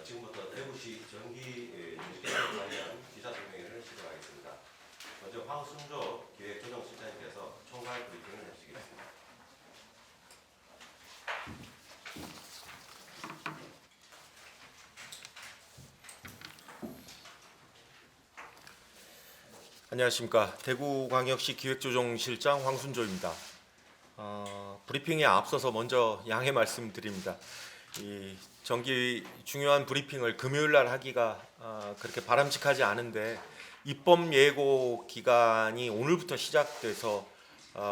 지금부터 대구시 정기 조직개편에 관련 기자설명회를 시작하겠습니다. 먼저 황순조 기획조정실장님께서 총괄 브리핑을 해주시겠습니다. 안녕하십니까. 대구광역시 기획조정실장 황순조입니다. 브리핑에 앞서서 먼저 양해 말씀드립니다. 이 정기 중요한 브리핑을 금요일 날 하기가 그렇게 바람직하지 않은데 입법 예고 기간이 오늘부터 시작돼서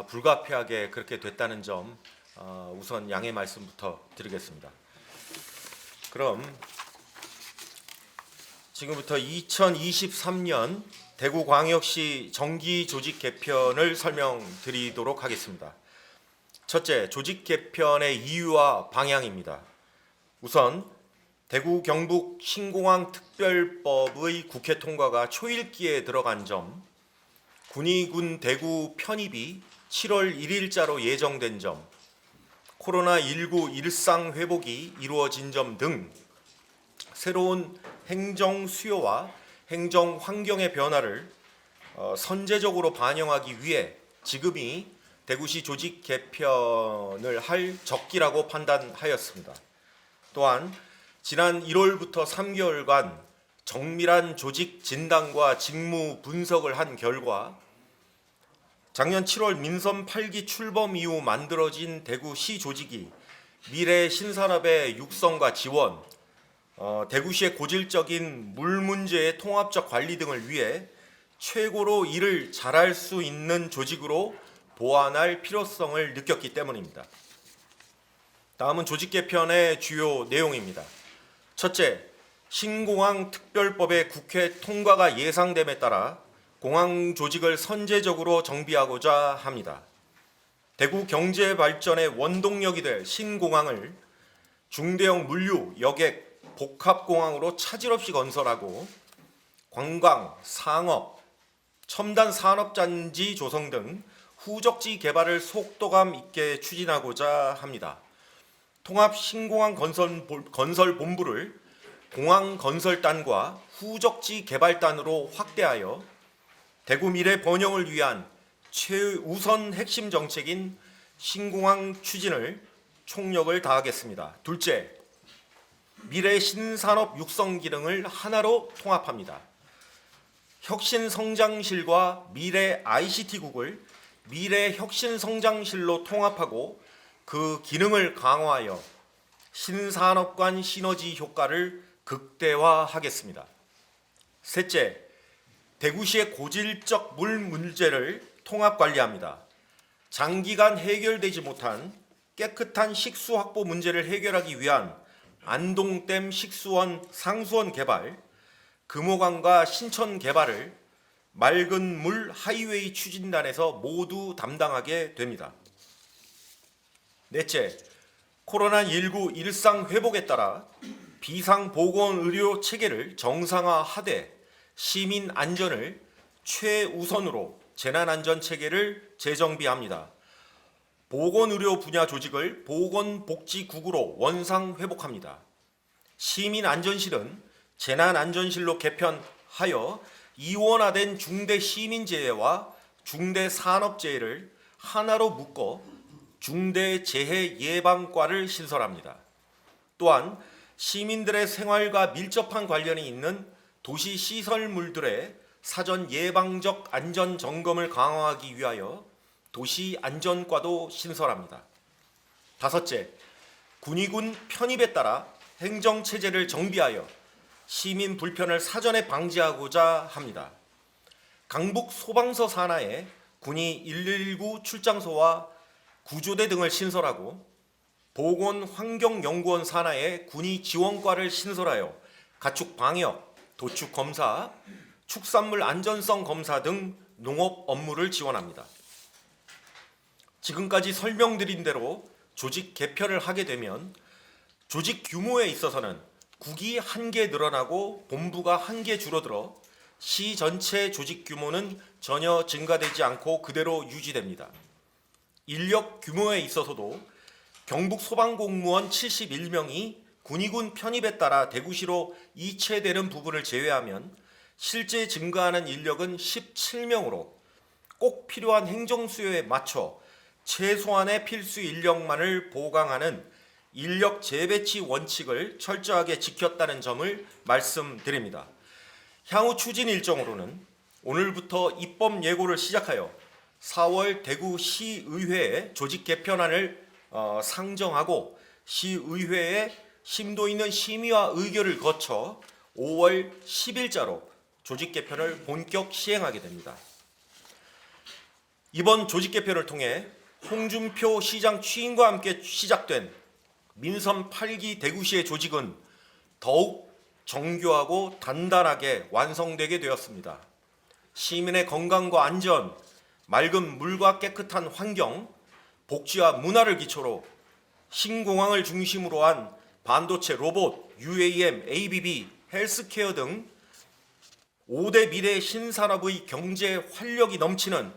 불가피하게 그렇게 됐다는 점 우선 양해 말씀부터 드리겠습니다. 그럼 지금부터 2023년 대구광역시 정기 조직 개편을 설명드리도록 하겠습니다. 첫째, 조직 개편의 이유와 방향입니다. 우선 대구 경북 신공항 특별법의 국회 통과가 초읽기에 들어간 점, 군의군 대구 편입이 7월 1일자로 예정된 점, 코로나19 일상 회복이 이루어진 점 등 새로운 행정 수요와 행정 환경의 변화를 선제적으로 반영하기 위해 지금이 대구시 조직 개편을 할 적기라고 판단하였습니다. 또한 지난 1월부터 3개월간 정밀한 조직 진단과 직무 분석을 한 결과 작년 7월 민선 8기 출범 이후 만들어진 대구시 조직이 미래 신산업의 육성과 지원, 대구시의 고질적인 물 문제의 통합적 관리 등을 위해 최고로 일을 잘할 수 있는 조직으로 보완할 필요성을 느꼈기 때문입니다. 다음은 조직 개편의 주요 내용입니다. 첫째, 신공항 특별법의 국회 통과가 예상됨에 따라 공항 조직을 선제적으로 정비하고자 합니다. 대구 경제 발전의 원동력이 될 신공항을 중대형 물류, 여객, 복합공항으로 차질 없이 건설하고 관광, 상업, 첨단 산업단지 조성 등 후적지 개발을 속도감 있게 추진하고자 합니다. 통합 신공항 건설 본부를 공항 건설단과 후적지 개발단으로 확대하여 대구 미래 번영을 위한 최우선 핵심 정책인 신공항 추진을 총력을 다하겠습니다. 둘째, 미래 신산업 육성 기능을 하나로 통합합니다. 혁신성장실과 미래 ICT국을 미래 혁신성장실로 통합하고 그 기능을 강화하여 신산업 간 시너지 효과를 극대화하겠습니다. 셋째, 대구시의 고질적 물 문제를 통합 관리합니다. 장기간 해결되지 못한 깨끗한 식수 확보 문제를 해결하기 위한 안동댐 식수원 상수원 개발, 금호강과 신천 개발을 맑은 물 하이웨이 추진단에서 모두 담당하게 됩니다. 넷째, 코로나19 일상 회복에 따라 비상보건의료 체계를 정상화하되 시민 안전을 최우선으로 재난안전체계를 재정비합니다. 보건의료 분야 조직을 보건복지국으로 원상회복합니다. 시민안전실은 재난안전실로 개편하여 이원화된 중대시민재해와 중대산업재해를 하나로 묶어 중대재해예방과를 신설합니다. 또한 시민들의 생활과 밀접한 관련이 있는 도시시설물들의 사전 예방적 안전점검을 강화하기 위하여 도시안전과도 신설합니다. 다섯째, 군의군 편입에 따라 행정체제를 정비하여 시민 불편을 사전에 방지하고자 합니다. 강북 소방서 산하에 군이 119 출장소와 구조대 등을 신설하고 보건환경연구원 산하에 군이 지원과를 신설하여 가축 방역, 도축 검사, 축산물 안전성 검사 등 농업 업무를 지원합니다. 지금까지 설명드린 대로 조직 개편을 하게 되면 조직 규모에 있어서는 국이 1개 늘어나고 본부가 1개 줄어들어 시 전체 조직 규모는 전혀 증가되지 않고 그대로 유지됩니다. 인력 규모에 있어서도 경북 소방공무원 71명이 군의군 편입에 따라 대구시로 이체되는 부분을 제외하면 실제 증가하는 인력은 17명으로 꼭 필요한 행정 수요에 맞춰 최소한의 필수 인력만을 보강하는 인력 재배치 원칙을 철저하게 지켰다는 점을 말씀드립니다. 향후 추진 일정으로는 오늘부터 입법 예고를 시작하여 4월 대구시의회에 조직 개편안을 상정하고 시의회에 심도 있는 심의와 의결을 거쳐 5월 10일자로 조직 개편을 본격 시행하게 됩니다. 이번 조직 개편을 통해 홍준표 시장 취임과 함께 시작된 민선 8기 대구시의 조직은 더욱 정교하고 단단하게 완성되게 되었습니다. 시민의 건강과 안전, 맑은 물과 깨끗한 환경, 복지와 문화를 기초로 신공항을 중심으로 한 반도체, 로봇, UAM, ABB, 헬스케어 등 5대 미래 신산업의 경제 활력이 넘치는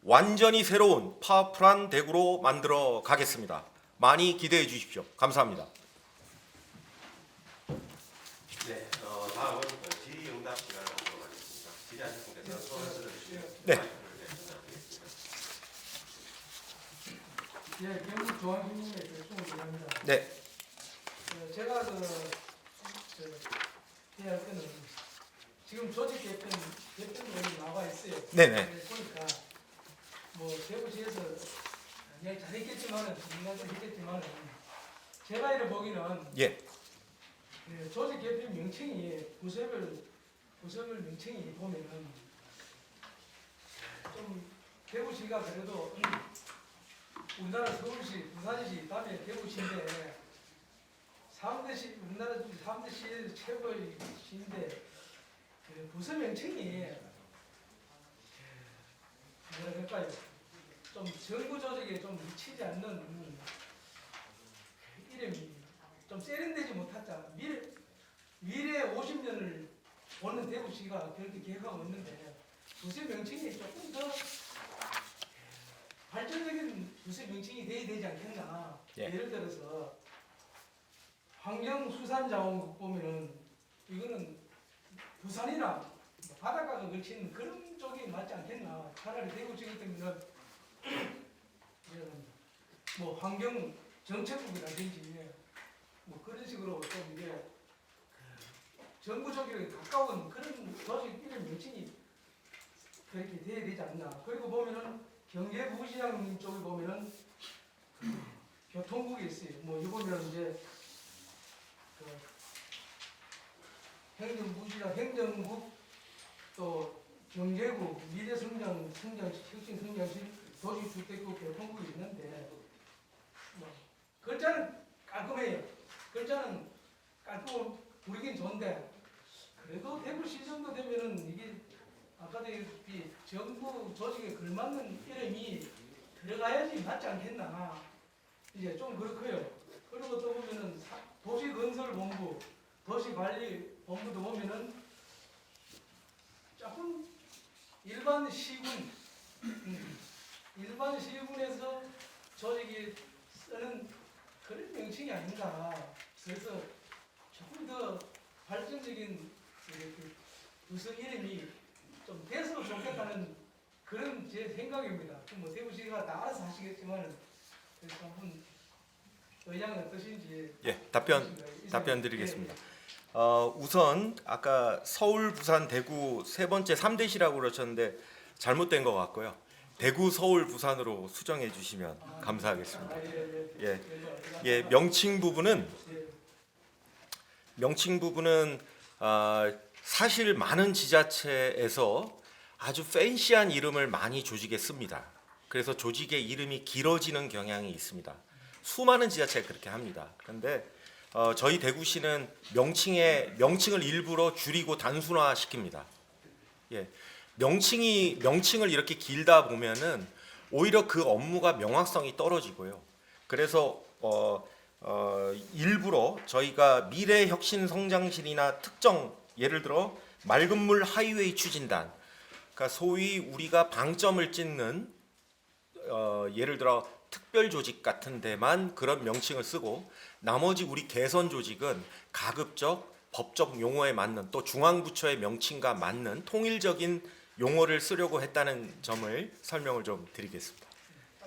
완전히 새로운 파워풀한 대구로 만들어 가겠습니다. 많이 기대해 주십시오. 감사합니다. 네, 다음은 질의응답 시간을 갖도록 하겠습니다. 질의하실 분께서는 손을 들어주시면 네. 마이크를 전달드리겠습니다. 예, 경북 조항주님의 결정을 드립니다. 네, 제가 해야 할 때는 지금 조직 개편론이 나와 있어요. 네네. 보니까 뭐 대구시에서 그냥 잘했겠지만은 인간들 했겠지만은 제가 이를 보기는 예, 조직 개편 명칭이 부서별 명칭이 보면은 좀 대구시가 그래도 우리나라 서울시, 부산시, 다음에 대구시인데 3대시, 우리나라 3대 시에서 최고의 시인데 부서 명칭이 뭐라 그럴까요? 좀 정부 조직에 좀 미치지 않는 이름이 좀 세련되지 못하자. 미래 50년을 보는 대구시가 그렇게 계획하고 있는데 부서 명칭이 조금 더 발전적인 부서 명칭이 돼야 되지 않겠나. 예. 예를 들어서 환경수산자원국 보면은 이거는 부산이나 바닷가가 걸치는 그런 쪽이 맞지 않겠나. 차라리 대구시 같으면은 뭐 환경정책국이라든지 뭐 그런 식으로 좀 이게 정부 쪽에 가까운 그런 조직 이름 명칭이 그렇게 돼야 되지 않나. 그리고 보면은 경제부시장님 쪽에 보면은 교통국이 있어요. 뭐 이거는 이제 행정부시장, 행정국, 또 경제국, 미래성장, 혁신성장실, 도시주택국, 교통국이 있는데 글자는 깔끔해요. 글자는 깔끔 부르긴 좋은데 그래도 대구시 정도 되면은 이게 아까도 얘기했듯이 정부 조직에 걸맞는 이름이 들어가야지 맞지 않겠나. 이제 좀 그렇고요. 그리고 또 보면은 도시건설본부, 도시관리본부도 보면은 조금 일반 시군에서 조직이 쓰는 그런 명칭이 아닌가. 그래서 조금 더 발전적인 부서 이름이 좀 돼서 좋겠다는 그런 제 생각입니다. 뭐 대구시가 다 알아서 하시겠지만 그래서 한번 의향은 어떠신지. 예, 답변 드리겠습니다. 우선 아까 서울, 부산, 대구 세 번째 3대시라고 그러셨는데 잘못된 것 같고요. 대구, 서울, 부산으로 수정해 주시면 감사하겠습니다. 예, 명칭 부분은 사실 많은 지자체에서 아주 팬시한 이름을 많이 조직에 씁니다. 그래서 조직의 이름이 길어지는 경향이 있습니다. 수많은 지자체가 그렇게 합니다. 그런데 저희 대구시는 명칭을 일부러 줄이고 단순화시킵니다. 예, 명칭을 이렇게 길다 보면은 오히려 그 업무가 명확성이 떨어지고요. 그래서 일부러 저희가 미래혁신성장실이나 특정 예를 들어 맑은물 하이웨이 추진단, 그러니까 소위 우리가 방점을 찍는 예를 들어 특별 조직 같은 데만 그런 명칭을 쓰고 나머지 우리 개선 조직은 가급적 법적 용어에 맞는 또 중앙부처의 명칭과 맞는 통일적인 용어를 쓰려고 했다는 점을 설명을 좀 드리겠습니다.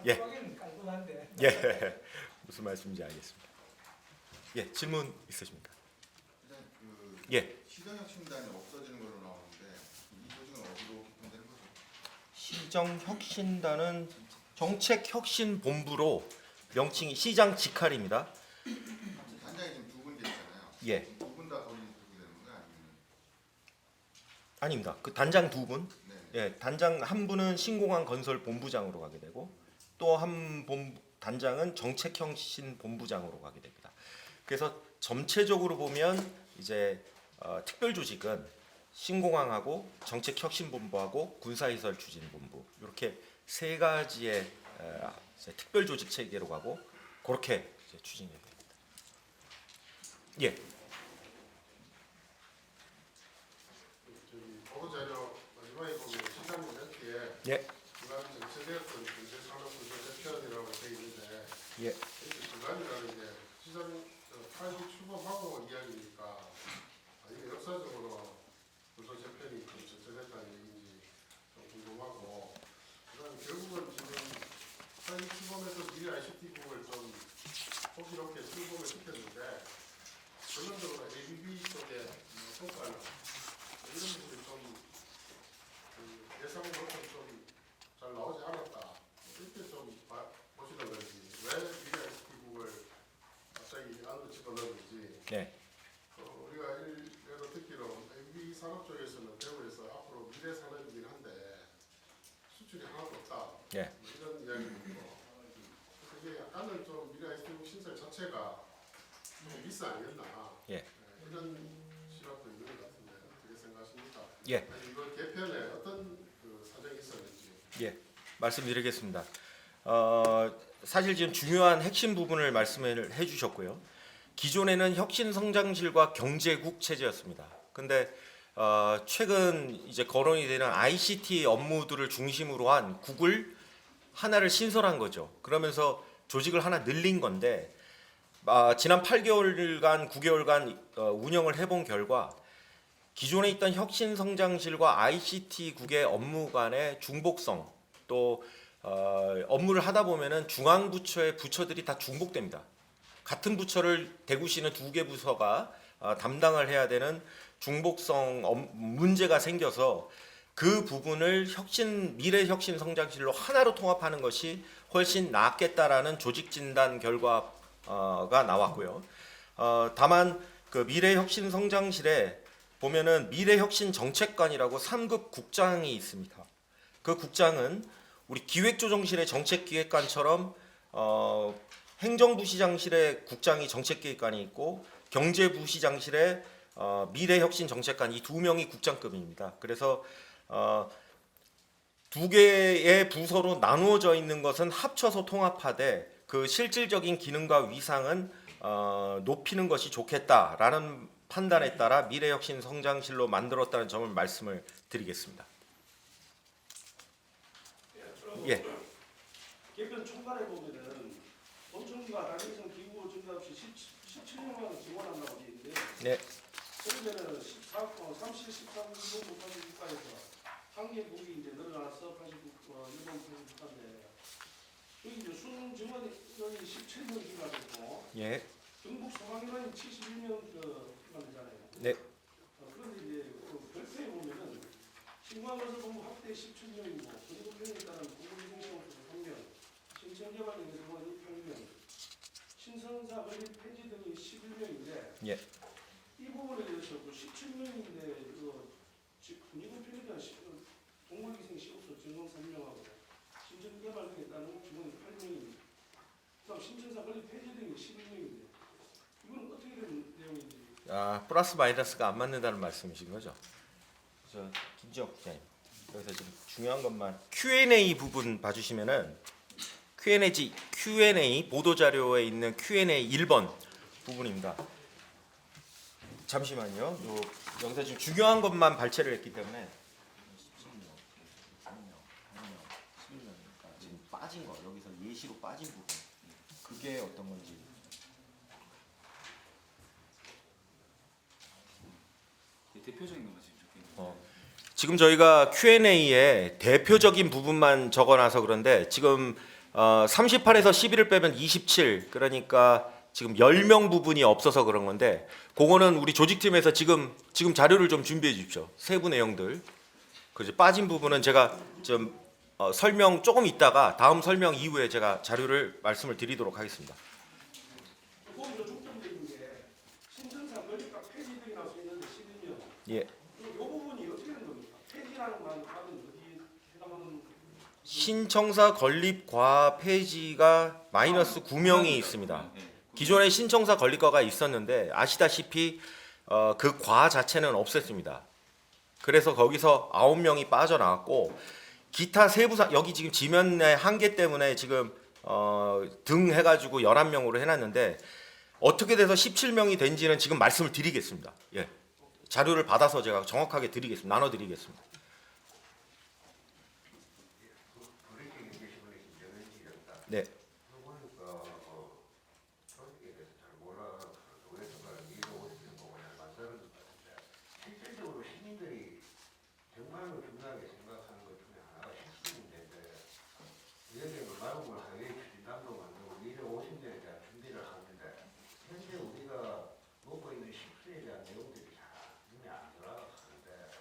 예. 깔끔하긴 깔끔한데. 예, 무슨 말씀인지 알겠습니다. 예, 질문 있으십니까? 일단 그 예, 시정혁신단이 없어지는 걸로 나오는데 이 조직은 어디로 개편되는 거죠? 시정혁신단은 정책혁신본부로 명칭이 시장 직할입니다. 단장이 지금 두 군데 있잖아요. 예, 두 분 다 거기 되는 건가요? 아니면 아닙니다. 그 단장 두 분, 네. 예, 단장 한 분은 신공항 건설 본부장으로 가게 되고 또 한 단장은 정책혁신본부장으로 가게 됩니다. 그래서 전체적으로 보면 이제 특별 조직은 신공항하고 정책혁신본부하고 군사시설추진본부 이렇게 세 가지의 이제 특별 조직 체계로 가고 그렇게 이제 추진이 됩니다. 예, 저기 보도자료 마지막에 보면 시장님 몇 개에 예, 중간 정체되었던 경제산업구조 개편이라고 되어 있는데 예. 이렇게 중간이라는 게 시장 타입 출범하고 이야기니까 이게 역사적으로 구조 재편이 정체됐다는 얘기인지 좀 궁금하고 그다음에 결국은 지금 타입 출범에서 미래 ICT국을 좀 호기롭게 출범을 시켰는데 결론적으로 ABB 쪽에 성과는 이런 부분이 좀 예상만큼 좀 잘 나오지 않았다. 이렇게 좀 보시는 건지 왜 미래 ICT국을 갑자기 안으로 집어넣는지 네. 우리가 일례로 듣기로 ABB 산업 쪽에서는 대구에서 앞으로 미래 산업이긴 한데 수출이 하나도 없다. 예. 이런 이야기도 있고 그게 약간은 좀 미래 ICT국 신설 자체가 좀 미스 아니었나. 예. 이런 시각도 있는 것 같은데 어떻게 생각하십니까? 예. 아니, 이번 개편에 어떤 그 사정이 있었는지. 예, 말씀드리겠습니다. 사실 지금 중요한 핵심 부분을 말씀을 해주셨고요. 기존에는 혁신성장실과 경제국 체제였습니다. 근데 최근 이제 거론이 되는 ICT 업무들을 중심으로 한 국을 하나를 신설한 거죠. 그러면서 조직을 하나 늘린 건데 지난 8개월간, 9개월간 운영을 해본 결과 기존에 있던 혁신성장실과 ICT국의 업무 간의 중복성 또 업무를 하다 보면은 중앙부처의 부처들이 다 중복됩니다. 같은 부처를 대구시는 두 개 부서가 담당을 해야 되는 중복성 문제가 생겨서 그 부분을 미래 혁신성장실로 하나로 통합하는 것이 훨씬 낫겠다라는 조직 진단 결과가 나왔고요. 다만 그 미래 혁신성장실에 보면은 미래혁신정책관이라고 3급 국장이 있습니다. 그 국장은 우리 기획조정실의 정책기획관처럼 행정부시장실의 국장이 정책기획관이 있고 경제부시장실의 미래혁신정책관 이 두 명이 국장급입니다. 그래서 두 개의 부서로 나누어져 있는 것은 합쳐서 통합하되 그 실질적인 기능과 위상은 높이는 것이 좋겠다라는 판단에 따라 미래혁신성장실로 만들었다는 점을 말씀을 드리겠습니다. 예. 개편 총괄에 보면은 본청과 단위성 기구 증가 없이 17년간 지원한다고 되어 있는데 네. 그러면은 13년 국가에서 한 개국이 이제 늘어나서 89일본 89인데 여기 이제 수능 증원이 17명이가 되고 예. 경북 소방인원이 71명 만들잖아요. 네. 그런데 이제 별표에 보면은 신광건설본부 확대 17명이고 전국편에 따른 공공기능시험소 3명, 신청개발능에서 8명, 신선사 건립 폐지 등이 11명인데 예. 이 부분에 대해서 17명인데 군의군편에 대한 동물기생 시업소 증원 3명하고 신청개발 등에 따른 증원 8명입니다. 그다음 신천사 건립 폐지 등이 11명인데 이건 어떻게 된 내용인지. 플러스 마이너스가 안 맞는다는 말씀이신 거죠? 저 김지혁 부장님 여기서 지금 중요한 것만 Q&A 부분 봐주시면은 Q&A 보도 자료에 있는 Q&A 1번 부분입니다. 잠시만요. 여기서 지금 중요한 것만 발췌를 했기 때문에 지금 빠진 거 여기서 예시 예시로 빠진 부분 그게 어떤 건지. 대표적인 것만 지금 적혀 있는 거예요. 지금 저희가 Q&A에 대표적인 부분만 적어놔서 그런데 지금 38에서 11을 빼면 27 그러니까 지금 10명 부분이 없어서 그런 건데 그거는 우리 조직팀에서 지금 자료를 좀 준비해 주십시오. 세부 내용들. 그래서 빠진 부분은 제가 좀 설명 조금 있다가 다음 설명 이후에 제가 자료를 말씀을 드리도록 하겠습니다. 거기서 중점적인 게 신청사 권리법 폐지등이라고 써 있는데 11년. 예. 이 부분이 어떻게 되는 겁니까? 폐지라는 말은 어디 해당하는 신청사 건립과 폐지가 마이너스 9명이 있습니다. 네. 기존에 신청사 건립과가 있었는데 아시다시피 그 과 자체는 없앴습니다. 그래서 거기서 9명이 빠져나왔고 기타 세부사 여기 지금 지면의 한계 때문에 지금 등 해가지고 11명으로 해놨는데 어떻게 돼서 17명이 된지는 지금 말씀을 드리겠습니다. 예. 자료를 받아서 제가 정확하게 드리겠습니다. 나눠드리겠습니다. 브리핑 게시물에 김정은지였다. 네. 보니까 조직에 대해서 잘 몰라서 왜 정말 이거 오시는 거고 잘 만드는 것 같은데 실질적으로 시민들이 정말로 중요하게 생각하는 것 중에 하나가 핵심 문제인데 여기에 말국을 하회의 추진단도 만들고 미래 50년에 대한 준비를 하는데 현재 우리가 먹고 있는 식수에 대한 내용들이 잘 눈에 안 들어가는데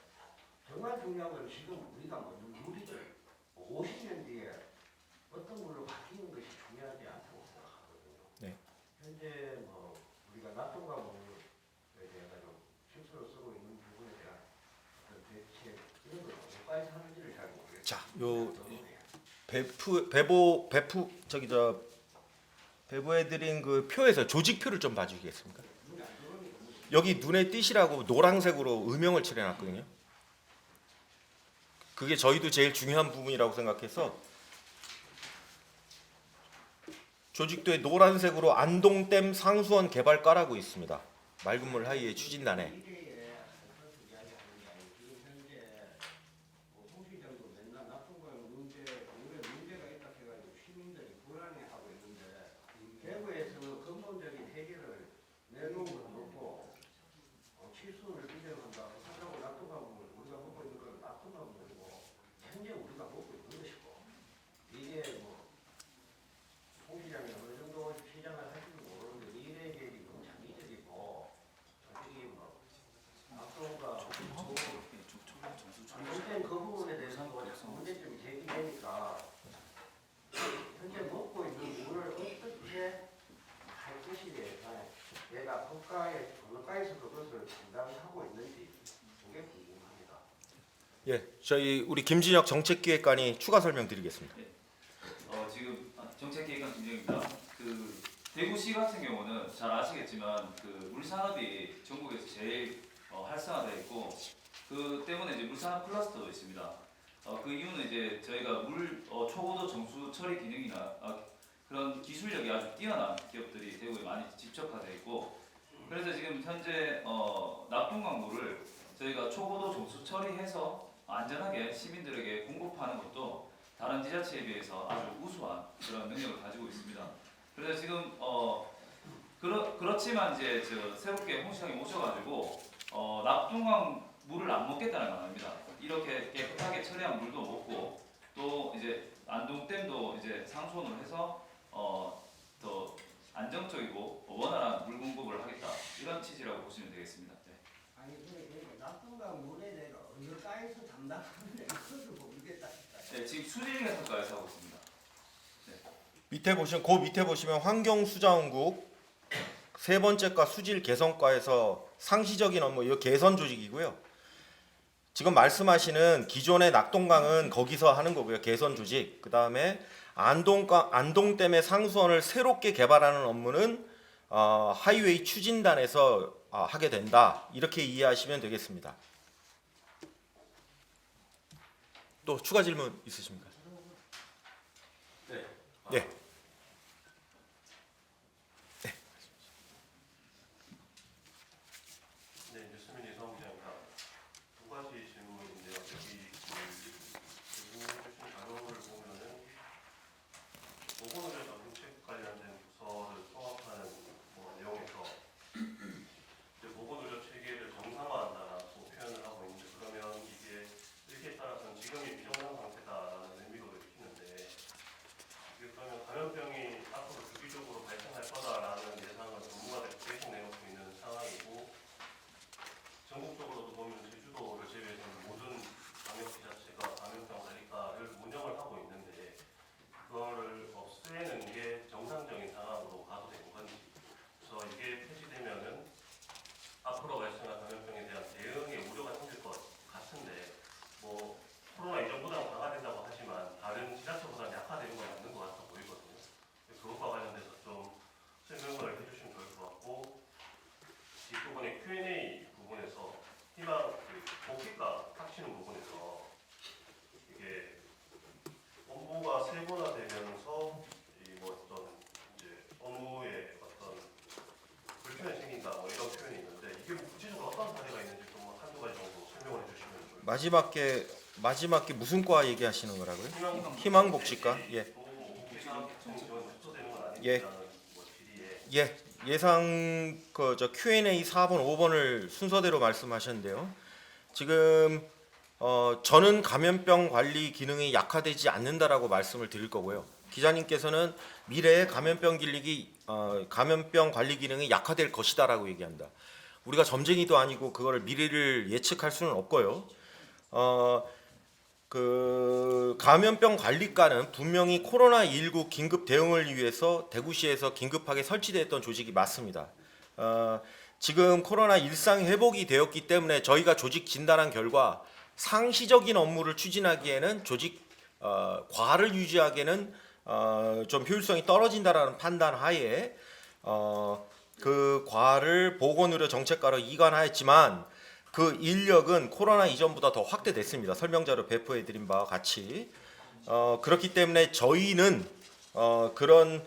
정말 중요한 건 지금 우리가 먹는 물이들 50년 뒤에 어떤 물로 바뀌는 것이 중요하지 않다고 생각하거든요. 네. 현재 우리가 납동과 물에 대해서 좀 실수로 쓰고 있는 부분에 대한 어떤 대책 이런 걸 어디까지 하는지를 잘 모르겠어요. 자, 요 배부해드린 그 표에서 조직표를 좀 봐주시겠습니까? 여기 눈에 띄시라고 노란색으로 음영을 칠해놨거든요. 그게 저희도 제일 중요한 부분이라고 생각해서 조직도에 노란색으로 안동댐 상수원 개발과라고 있습니다. 맑은 물 하이의 추진단에. 미래에 선수 이야기하는 게 아니고 지금 현재 홍시장도 맨날 납품과 물에 문제가 있다 해가지고 시민들이 불안해하고 있는데 대구에서 근본적인 해결을 내놓은 건 없고 치수를 인정한다. 사자고 납품과 물 우리가 먹고 있는 건 납품과 물이고 현재 우리가 먹고 있는 것이고 이게 홍시장이 어느 정도 시장을 할지는 모르는데 미래 계획이 너무 장기적이고 솔직히 앞으로가 문제는 그 부분에 대해서도 문제점이 제기되니까 현재 먹고 있는 물을 어떻게 할 것이에 대해 내가 국가에서 그것을 담당하고 있는지 그게 궁금합니다. 예, 저희 우리 김진혁 정책기획관이 추가 설명드리겠습니다. 지금 정책기획관 김정입니다. 그 대구시 같은 경우는 잘 아시겠지만 그 물산업이 전국에서 제일 활성화되어 있고 그 때문에 이제 물산업 클러스터도 있습니다. 그 이유는 이제 저희가 물 초고도 정수 처리 기능이나 그런 기술력이 아주 뛰어난 기업들이 대구에 많이 집적화되어 있고 그래서 지금 현재 납동강물을 저희가 초고도 정수 처리해서 안전하게 시민들에게 공급하는 것도 다른 지자체에 비해서 아주 우수한 그런 능력을 가지고 있습니다. 그래서 지금 그렇지만 이제 새롭게 홍시장이 오셔가지고 납동강 물을 안 먹겠다는 건 아닙니다. 이렇게 깨끗하게 처리한 물도 먹고 또 이제 안동댐도 이제 상수원으로 해서 더 안정적이고 원활한 물 공급을 하겠다 이런 취지라고 보시면 되겠습니다. 네. 아니 그러니까 납품과 물에 대해서 어디까지서 담당하는데 그것을 모르겠다. 네, 지금 수질개선과에서 하고 있습니다. 밑에 보시면 환경수자원국 세 번째과 수질개선과에서 상시적인 업무 이 개선 조직이고요. 지금 말씀하시는 기존의 낙동강은 거기서 하는 거고요. 개선 조직. 그 다음에 안동댐의 상수원을 새롭게 개발하는 업무는 하이웨이 추진단에서 하게 된다. 이렇게 이해하시면 되겠습니다. 또 추가 질문 있으십니까? 네. 네. 네, 뉴스민 이성훈입니다. 두 가지 질문인데요. 여기 제공해주신 자료를 보면은 요거는 마지막에 무슨 과 얘기하시는 거라고요? 희망복지과. 예. 예. 예. 예상 저 Q&A 4번, 5번을 순서대로 말씀하셨는데요. 지금 저는 감염병 관리 기능이 약화되지 않는다라고 말씀을 드릴 거고요. 기자님께서는 미래에 감염병 관리 기능이 약화될 것이다라고 얘기한다. 우리가 점쟁이도 아니고 그거를 미래를 예측할 수는 없고요. 그 감염병 관리과는 분명히 코로나19 긴급 대응을 위해서 대구시에서 긴급하게 설치됐던 조직이 맞습니다. 지금 코로나 일상 회복이 되었기 때문에 저희가 조직 진단한 결과 상시적인 업무를 추진하기에는 조직 과를 유지하기에는 좀 효율성이 떨어진다라는 판단 하에 그 과를 보건의료 정책과로 이관하였지만 그 인력은 코로나 이전보다 더 확대됐습니다. 설명자로 배포해드린 바와 같이 그렇기 때문에 저희는 그런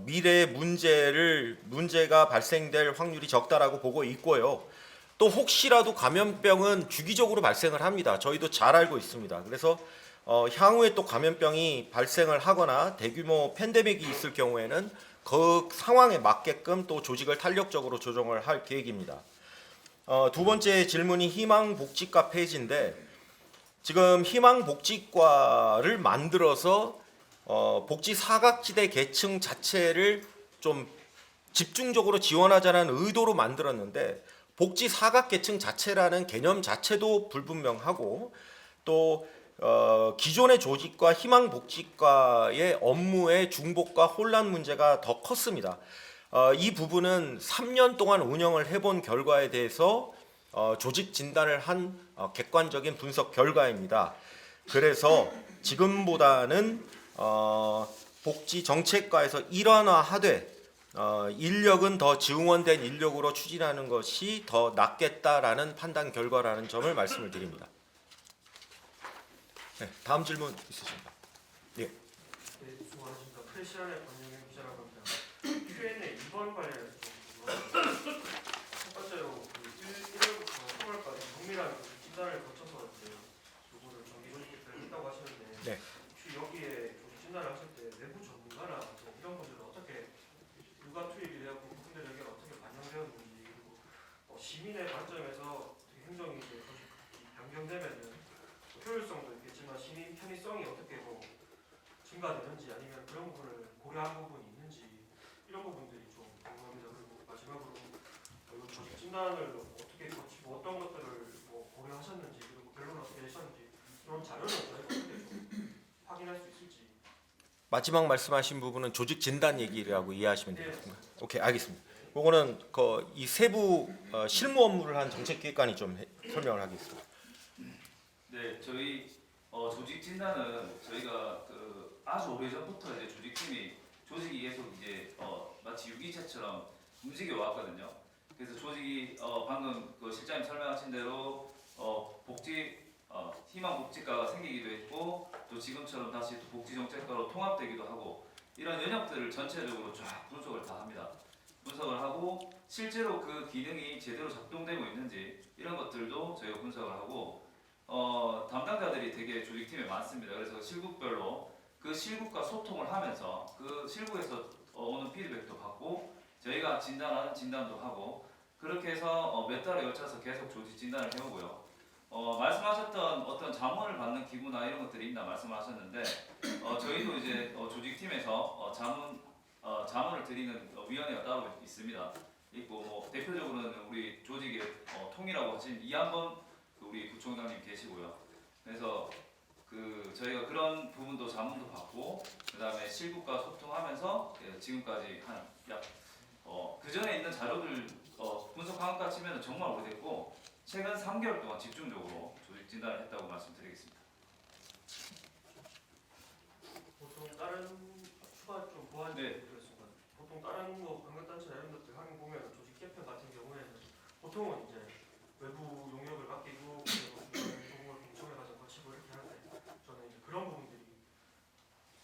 미래의 문제가 발생될 확률이 적다라고 보고 있고요. 또 혹시라도 감염병은 주기적으로 발생을 합니다. 저희도 잘 알고 있습니다. 그래서 향후에 또 감염병이 발생을 하거나 대규모 팬데믹이 있을 경우에는 그 상황에 맞게끔 또 조직을 탄력적으로 조정을 할 계획입니다. 두 번째 질문이 희망복지과 페이지인데 지금 희망복지과를 만들어서 복지 사각지대 계층 자체를 좀 집중적으로 지원하자는 의도로 만들었는데 복지 사각계층 자체라는 개념 자체도 불분명하고 또 기존의 조직과 희망복지과의 업무의 중복과 혼란 문제가 더 컸습니다. 이 부분은 3년 동안 운영을 해본 결과에 대해서 조직 진단을 한 객관적인 분석 결과입니다. 그래서 지금보다는 복지 정책과에서 일원화하되 인력은 더 증원된 인력으로 추진하는 것이 더 낫겠다라는 판단 결과라는 점을 말씀을 드립니다. 네, 다음 질문 있으십니까? 예. 네, 수고하셨습니다. 프레시안의 권영현 기자라고 합니다. Q&A 2번 관련해서 좀 첫 번째로 그 1월부터 3월까지 정밀한 진단을 거쳐서 이제 요거를 정기 조직 개편을 했다고 하시는데 네. 혹시 여기에 조직 진단을 하실 때 내부 전문가나 뭐 이런 분들은 어떻게 누가 투입이 되었고 그분들에게 어떻게 반영되었는지 그리고 시민의 관점에서 행정이 이제 변경되면은 효율성도 있겠지만 시민 편의성이 어떻게 뭐 증가되는지 아니면 그런 부분을 고려한 부분이 있는지 이런 부분들이 좀 궁금합니다. 그리고 마지막으로 이 조직 진단을 어떻게 거치고 어떤 것들을 뭐 고려하셨는지 그리고 결론은 어떻게 내셨는지 이런 자료는 저희가 어떻게 좀 확인할 수 있을지. 마지막 말씀하신 부분은 조직 진단 얘기라고 이해하시면 되겠습니다. 오케이, 알겠습니다. 그거는 이 세부 실무 업무를 한 정책기획관이 좀 설명을 하겠습니다. 네, 저희 조직 진단은 저희가 그 아주 오래 전부터 이제 조직이 계속 이제 마치 유기체처럼 움직여 왔거든요. 그래서 조직이 방금 그 실장님 설명하신 대로 희망복지과가 생기기도 했고 또 지금처럼 다시 또 복지정책과로 통합되기도 하고 이런 연역들을 전체적으로 쫙 분석을 다 합니다. 분석을 하고 실제로 그 기능이 제대로 작동되고 있는지 이런 것들도 저희가 분석을 하고 담당자들이 되게 조직팀에 많습니다. 그래서 실국별로 그 실국과 소통을 하면서 그 실국에서 오는 피드백도 받고 저희가 진단하는 진단도 하고 그렇게 해서 몇 달에 걸쳐서 계속 조직 진단을 해오고요. 말씀하셨던 어떤 자문을 받는 기구나 이런 것들이 있나 말씀하셨는데 저희도 이제 조직팀에서 자문을 드리는 위원회가 따로 있습니다. 있고 뭐 대표적으로는 우리 조직의 통이라고 하신 이한범 우리 구청장님 계시고요. 그래서 그 저희가 그런 부분도 자문도 받고 그다음에 실국과 소통하면서 지금까지 그 전에 있는 자료들 분석한 것 치면 정말 오래됐고 최근 3개월 동안 집중적으로 조직 진단을 했다고 말씀드리겠습니다. 보통 다른 추가 좀 보완 네. 드렸습니다. 보통 다른 뭐 관광단체나 이런 것들 하긴 보면 조직 개편 같은 경우에는 보통은 이제 외부 용역을 맡기고 공무원 공청회 과정 거치고 이렇게 하는데 저는 이제 그런 부분들이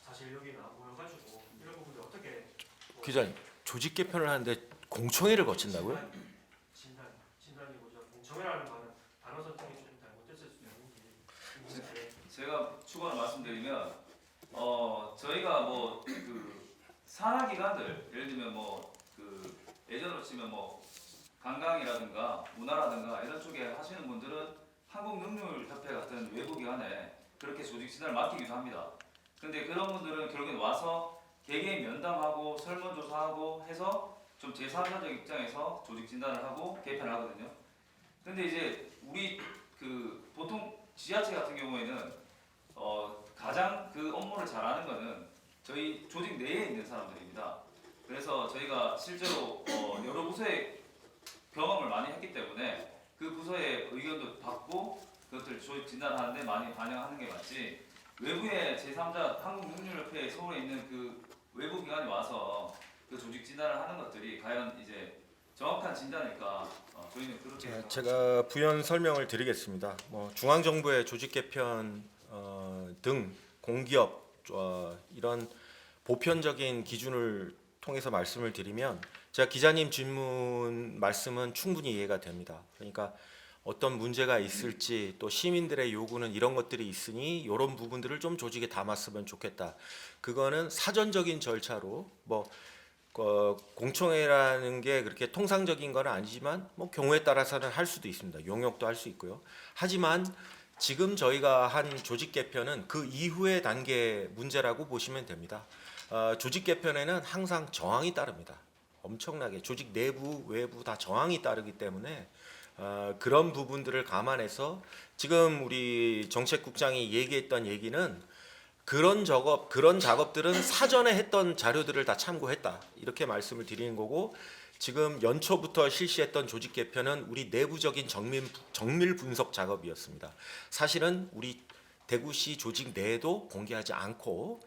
사실 여기는 안 보여가지고 이런 부분들 어떻게 기자님, 조직 개편을 하는데 공청회를 거친다고요? 진단이고 공청회라는 말은 단어 선택이 좀 잘못됐을 수 있는지 제가 추가로 말씀드리면 저희가 뭐 그 산하 기관들 예를 들면 뭐 그 예전으로 치면 뭐 관광이라든가 문화라든가 이런 쪽에 하시는 분들은 한국능률협회 같은 외부 기관에 그렇게 조직 진단을 맡기기도 합니다. 근데 그런 분들은 결국엔 와서 개개인 면담하고 설문조사하고 해서 좀 제3자적 입장에서 조직 진단을 하고 개편을 하거든요. 근데 이제 우리 그 보통 지자체 같은 경우에는 가장 그 업무를 잘하는 거는 저희 조직 내에 있는 사람들입니다. 그래서 저희가 실제로 여러 부서에 경험을 많이 했기 때문에 그 부서의 의견도 받고 그것들 조직 진단하는데 많이 반영하는 게 맞지, 외부의 제3자 한국능률협회에 서울에 있는 그 외부 기관이 와서 그 조직 진단을 하는 것들이 과연 이제 정확한 진단일까? 저희는 그렇게 생각합니다. 제가 부연 설명을 드리겠습니다. 뭐 중앙정부의 조직 개편 등 공기업 이런 보편적인 기준을 통해서 말씀을 드리면, 제가 기자님 질문 말씀은 충분히 이해가 됩니다. 그러니까 어떤 문제가 있을지 또 시민들의 요구는 이런 것들이 있으니 이런 부분들을 좀 조직에 담았으면 좋겠다. 그거는 사전적인 절차로 뭐 공청회라는 게 그렇게 통상적인 건 아니지만 뭐 경우에 따라서는 할 수도 있습니다. 용역도 할 수 있고요. 하지만 지금 저희가 한 조직 개편은 그 이후의 단계 문제라고 보시면 됩니다. 조직 개편에는 항상 저항이 따릅니다. 엄청나게 조직 내부 외부 다 저항이 따르기 때문에 그런 부분들을 감안해서 지금 우리 정책국장이 얘기했던 얘기는 그런 작업들은 사전에 했던 자료들을 다 참고했다, 이렇게 말씀을 드리는 거고, 지금 연초부터 실시했던 조직 개편은 우리 내부적인 정밀 분석 작업이었습니다. 사실은 우리 대구시 조직 내에도 공개하지 않고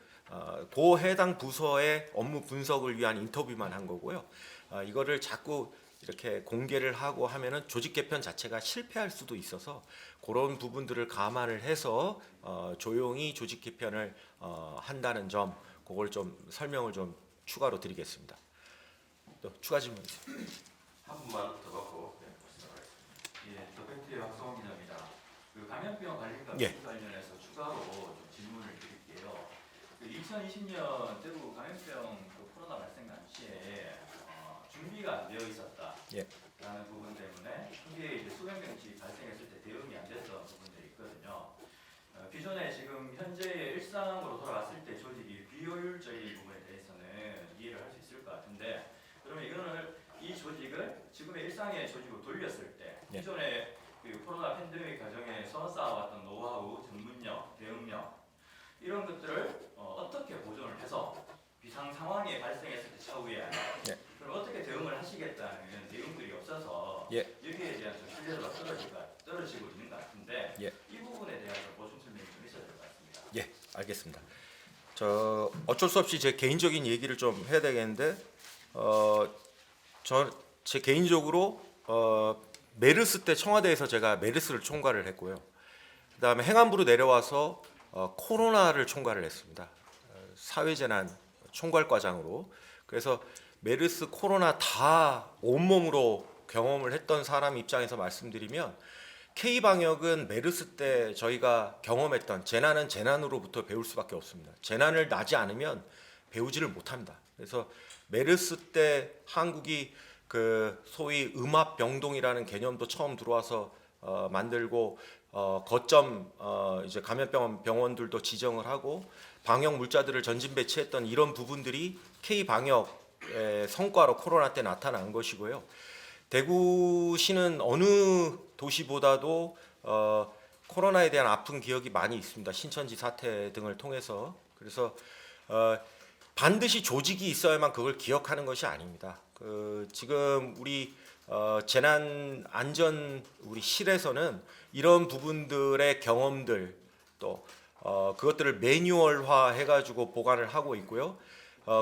그 해당 부서의 업무 분석을 위한 인터뷰만 한 거고요. 이거를 자꾸 이렇게 공개를 하고 하면은 조직 개편 자체가 실패할 수도 있어서 그런 부분들을 감안을 해서 조용히 조직 개편을 한다는 점, 그걸 좀 설명을 좀 추가로 드리겠습니다. 또 추가 질문 있습니다. 한 분만 더 받고 말씀하겠습니다. 예, 더벤트의 박성원 기자입니다. 그 감염병 관련과 예. 관련해서 추가로 좀 질문을 드릴게요. 그 2020년 대구 감염병 코로나 발생 당시에 준비가 안 되어 있었다라는 예. 부분 때문에 크게 이제 수병병치 발생했을 때 대응이 안 됐던 부분들이 있거든요. 기존에 지금 현재의 일상으로 돌아갔을 때 조직이 비효율적인 부분에 대해서는 이해를 할 수 있을 것 같은데, 그러면 이거는 이 조직을 지금의 일상의 조직으로 돌렸을 때 예. 기존의 그 코로나 팬데믹 과정에서 쌓아왔던 노하우, 전문력, 대응력 이런 것들을 어떻게 보존을 해서 비상 상황이 발생했을 때 차후에 예. 그럼 어떻게 대응을 하시겠다는 이런 내용들이 없어서 예. 여기에 대한 좀 신뢰도가 떨어지고 있는 것 같은데 예. 이 부분에 대한 보충 설명이 좀 있어야 될 것 같습니다. 예, 알겠습니다. 저 어쩔 수 없이 제 개인적인 얘기를 좀 해야 되겠는데, 제 개인적으로 메르스 때 청와대에서 제가 메르스를 총괄을 했고요. 그다음에 행안부로 내려와서 코로나를 총괄을 했습니다. 사회재난 총괄과장으로. 그래서 메르스, 코로나 다 온몸으로 경험을 했던 사람 입장에서 말씀드리면, K방역은 메르스 때 저희가 경험했던 재난은 재난으로부터 배울 수밖에 없습니다. 재난을 나지 않으면 배우지를 못합니다. 그래서 메르스 때 한국이 그 소위 음압병동이라는 개념도 처음 들어와서 만들고 거점 이제 감염병원 병원들도 지정을 하고 방역 물자들을 전진 배치했던 이런 부분들이 K방역의 성과로 코로나 때 나타난 것이고요. 대구시는 어느 도시보다도 코로나에 대한 아픈 기억이 많이 있습니다. 신천지 사태 등을 통해서. 그래서 반드시 조직이 있어야만 그걸 기억하는 것이 아닙니다. 지금 우리 재난안전 우리 실에서는 이런 부분들의 경험들 또 그것들을 매뉴얼화 해가지고 보관을 하고 있고요.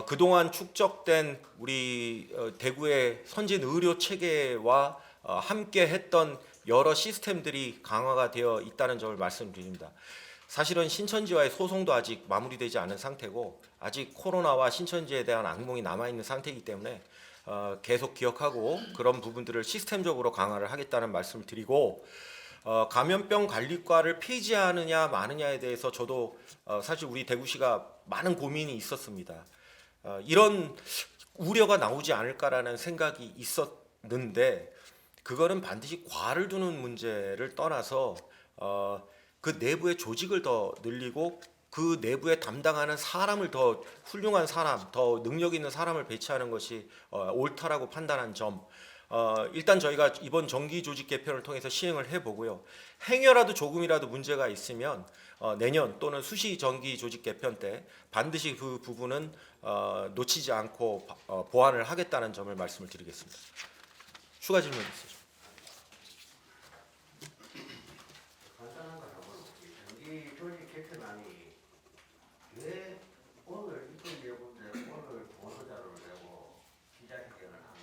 그동안 축적된 우리 대구의 선진 의료 체계와 함께 했던 여러 시스템들이 강화가 되어 있다는 점을 말씀드립니다. 사실은 신천지와의 소송도 아직 마무리되지 않은 상태고 아직 코로나와 신천지에 대한 악몽이 남아있는 상태이기 때문에 계속 기억하고 그런 부분들을 시스템적으로 강화를 하겠다는 말씀을 드리고, 감염병 관리과를 폐지하느냐 마느냐에 대해서 저도 사실 우리 대구시가 많은 고민이 있었습니다. 이런 우려가 나오지 않을까라는 생각이 있었는데 그거는 반드시 과를 두는 문제를 떠나서 그 내부의 조직을 더 늘리고 그 내부에 담당하는 사람을 더 훌륭한 사람, 더 능력 있는 사람을 배치하는 것이 옳다라고 판단한 점. 일단 저희가 이번 정기 조직 개편을 통해서 시행을 해보고요. 행여라도 조금이라도 문제가 있으면 내년 또는 수시 정기 조직 개편 때 반드시 그 부분은 놓치지 않고 보완을 하겠다는 점을 말씀을 드리겠습니다. 추가 질문 있으시죠? 간단한 거 한번 정기 조직 개편안이 왜 오늘 입법 예고인데 오늘 보도 자료를 내고 기자회견을 한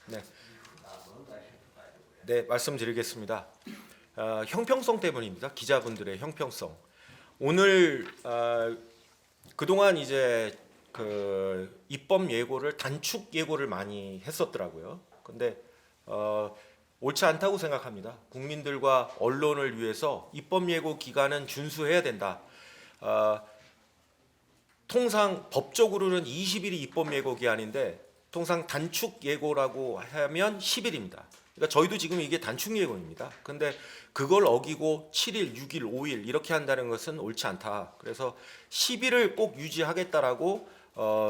네. 이유가 뭔가 싶어가지고요. 네, 말씀드리겠습니다. 형평성 때문입니다. 기자분들의 형평성. 오늘 그동안 이제 그 입법 예고를 단축 예고를 많이 했었더라고요. 근데 옳지 않다고 생각합니다. 국민들과 언론을 위해서 입법 예고 기간은 준수해야 된다. 통상 법적으로는 20일이 입법 예고 기한인데 통상 단축 예고라고 하면 10일입니다. 그러니까 저희도 지금 이게 단축 예고입니다. 근데 그걸 어기고 7일, 6일, 5일 이렇게 한다는 것은 옳지 않다. 그래서 10일을 꼭 유지하겠다라고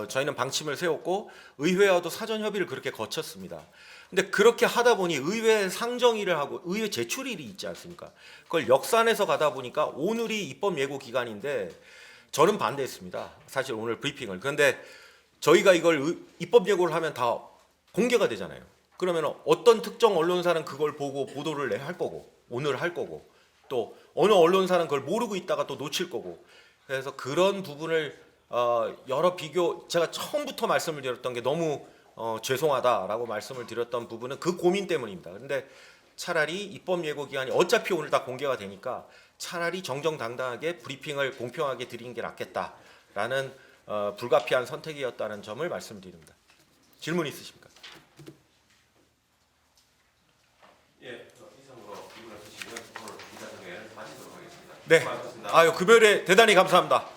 저희는 방침을 세웠고 의회와도 사전 협의를 그렇게 거쳤습니다. 근데 그렇게 하다 보니 의회 상정일을 하고 의회 제출일이 있지 않습니까? 그걸 역산해서 가다 보니까 오늘이 입법 예고 기간인데 저는 반대했습니다. 사실 오늘 브리핑을. 그런데 저희가 이걸 입법 예고를 하면 다 공개가 되잖아요. 그러면 어떤 특정 언론사는 그걸 보고 보도를 할 거고 오늘 할 거고 또 어느 언론사는 그걸 모르고 있다가 또 놓칠 거고 그래서 그런 부분을 여러 비교 제가 처음부터 말씀을 드렸던 게 너무 죄송하다라고 말씀을 드렸던 부분은 그 고민 때문입니다. 그런데 차라리 입법 예고 기간이 어차피 오늘 다 공개가 되니까 차라리 정정당당하게 브리핑을 공평하게 드리는 게 낫겠다라는 불가피한 선택이었다는 점을 말씀드립니다. 질문 있으십니까? 예, 이상으로 이분을 쓰시면 오늘 기자회견을 마치도록 하겠습니다. 네. 수고하셨습니다. 아유 급여에 대단히 감사합니다.